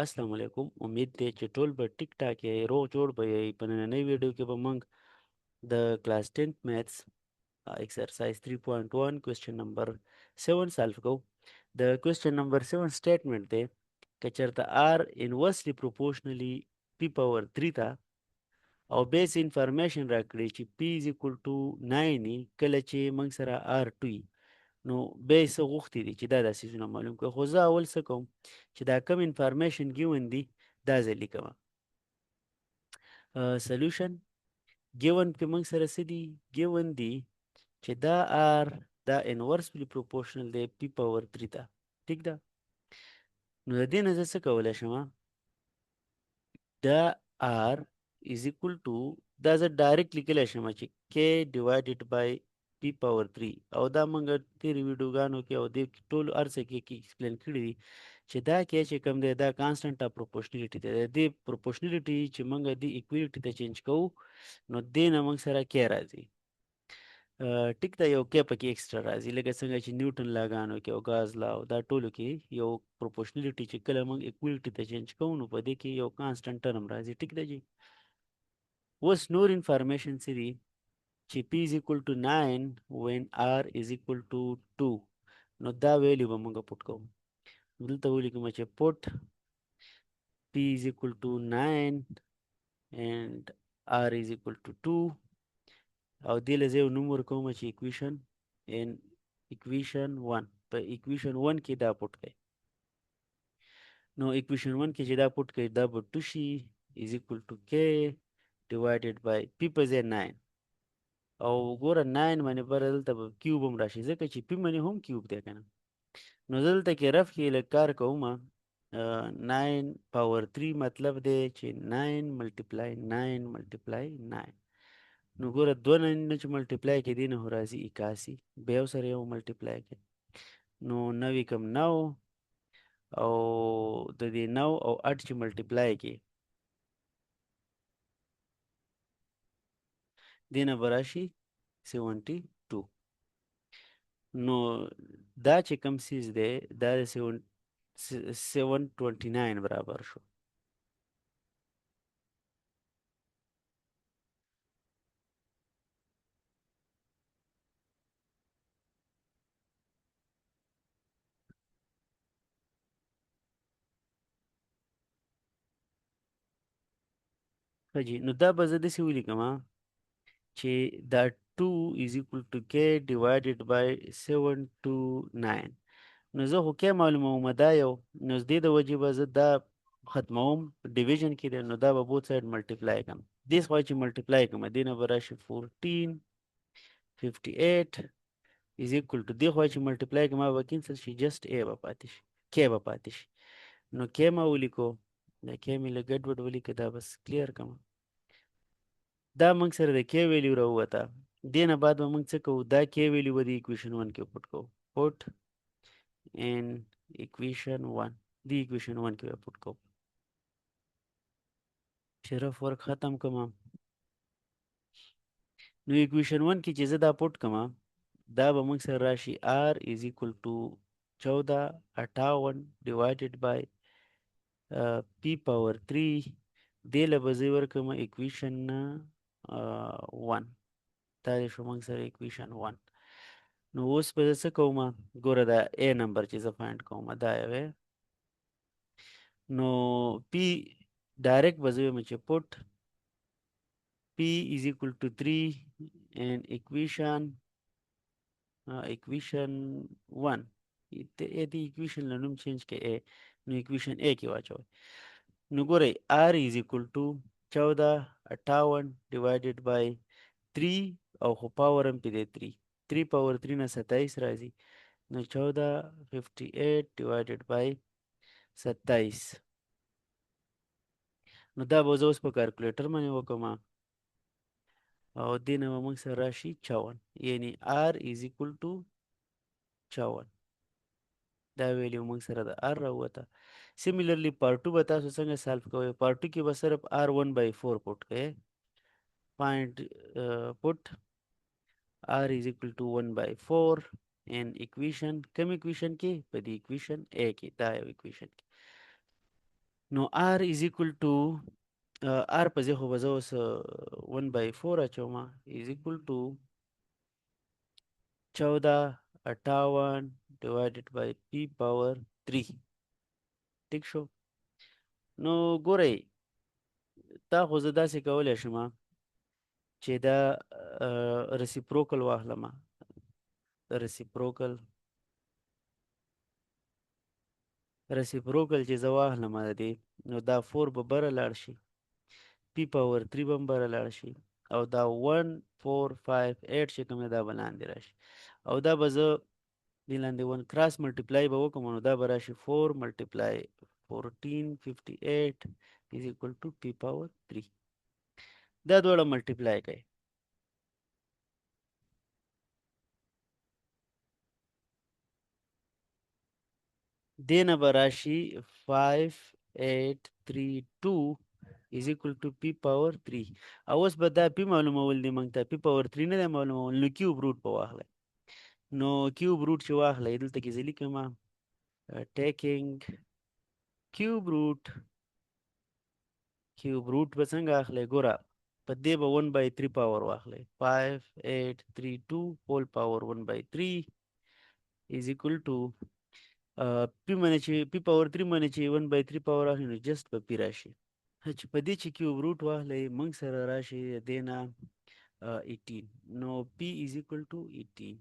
السلام علیکم. امید دی چې ټول به ټیک ټاک یې روغ جوړ به یې. په نننۍ ویډیو کې به موږ د کلاس 10 میتھس exercise 3.1 question number 7 solve کوو. د question number 7 statement دی که چېرته r inversely proportionally p power 3 ته او بیس انفارمیشن راکړي چې p is equal to 9 وي کله چې موږ سره r 2 وي، نو بیا یې څه غوښتي دي چې دا څیزونه معلوم کړي. خو زه اول څه کوم چې دا کم انفارمیشن ګیون دي دا زه لیکم. سلیوشن ګیون کې موږ سره څه دي؟ ګیون دي چې دا آر دا انورسلی پروپورشنل دی پی پاور 3 ته. ټیک ده؟ نو د دې نه زه څه کولی شم؟ دا آر از اکول ټو دا زه ډایرکټ لیکلی شم چې کې ډیوایډډ بای پی پاور 3، او دا موږ تېرې ویډیوګانو کې او دې ټولو هر څه کې ایکسپلین کړي دي چې دا کې چې کوم دی دا کانسټنټ اف پروپورشنلیټي دی. د دې پروپورشنلیټي چې موږ دې ایکویلیټي ته چینج کوو نو دې نه موږ سره کې راځي. ټیک ده، یو کې پکې ایکسټرا راځي لکه څنګه چې نیوټن لاګانو کې او ګاز لا او دا ټولو کې یو پروپورشنلیټي چې کله موږ ایکویلیټي ته چینج کوو نو په دې کې یو کانسټنټ ټرم راځي. ټیک ده جی. اوس نور انفارمیشن څه دي چې p is equal to 9 when r is equal to 2، نو دا ویلیو به موږ پټ کوو. دلته ولیکم چې پټ p is equal to 9 and r is equal to 2، او دې له زه یو نوم ورکوم چې equation 1. په equation 1 کې دا پټ کړئ. نو equation 1 کې چې دا پټ کړئ دا به 2 شي is equal to k divided by p په ځای 9، او ګوره 9 باندې بره دلته به کیوب هم راشي ځکه چې p باندې هم کیوب دی که نه. نو دلته کې رف کې لږ کار کوم. 9 پاور 3 مطلب دی چې 9 ملټیپلای 9 ملټیپلای 9. نو ګوره 2 نه چې ملټیپلای کې دی نه هو راځي 81، بیا یو سره یو ملټیپلای کې نو 9 کم 9 او د دې 9 او 8 چې ملټیپلای کې دې نه به راشي 72. نو دا چې کوم سیز دی دا د 729 برابر شو. ښه جي، نو دا به زه داسې ولیکم چې دا 2 is equal to k divided by 729. نو زه خو کې معلوموم دا یو، نو دې د وجې به زه دا ختموم ډیویژن کې دی، نو دا به بوت ساید ملټیپلای کړم. دې خوا چې ملټیپلای کړم دې نه به راشي 1458 is equal to دې خوا چې ملټیپلای کړم به کینسل شي جسټ ا به پاتې شي، کې به پاتې شي. نو کې ما ولیکو، دا کې مې لږ ګډوډ ولیکه، دا بس کلیر کړم. دا موږ سره د کې ویلیو راووته. دې نه بعد به موږ څه کوو؟ دا کې ویلیو به د ایکویشن 1 کې پټ کوو. پټ in equation 1، دی equation 1 کې به پټ کوو. چې رف ورک ختم کړم نو equation 1 کې چې زه دا پټ کړم دا به موږ سره راشي r is equal to 1458 divided by p power 3. دې له به زه ورکړم equation 1. دا دې شو موږ سره equation 1. نو اوس به زه څه کوم؟ ګوره دا a نمبر چې زه فایند کوم دا یو دی. نو p ډایرکټ به زه وایم چې پټ p is equal to 3 and equation 1. دې equation له نوم چینج کې a، نو equation a کې واچوئ. نو ګورئ r is equal to 1458 divided by 3 او خو پاور هم پې دی 3 پاور 3 نه 27 راځي، نو 1458 divided by 27. نو دا به زه اوس په کالکولیټر باندې وکړم او دې نه به موږ سره راشي 54، یعنې r is equal to 54. دا ویلیو موږ سره د r راووته. سیمیلرلی پارت 2 به تاسو څنګه سالف کوئ؟ پارت 2 کې به صرف r1/4 پټ کوئ. پوینټ پټ r is equal to 1/4 ان equation کوم equation کې؟ په دې equation a کې، دا یو equation کې. نو r is equal to r په ځای خو به زه اوس 1/4 اچوم is equal to 1458 divided by p power 3. ټیک شو. نو ګورئ دا خو زه داسې کولی شم چې دا رسیپروکل واخلم. رسیپروکل چې زه واخلم د دې نو دا 4 به بره لاړ شي، پی پاور 3 به هم بره لاړ شي او دا 1458 چې کوم دی دا به لاندې راشي او دا به زه دې لاندې 1 کراس ملټیپلای به وکړم نو دا به راشي 4 ملټیپلای 1458 is equal to p power 3. دا دواړه ملټیپلای کوي. دینه به راشي 5832 is equal to p power 3. او اوس به دا پی معلومول دي موږ ته پی پاور 3 نه دی معلومول نو کیوب روټ به واخلئ. نو کیوب روټ چې واخلئ دلته کې زه لیکم ټیکینګ کیوب روټ به څنګه اخلئ ګوره په دې به 1/3 پاور واخلئ 5832 هول پاور 1/3 is equal to پی منه چې پی پاور 3 منه چې 1/3 پاور اخلي نو جست به پی راشي. چې په دې چې کیوب روټ واخلئ موږ سره راشي دې نه 18 نو p is equal to 18.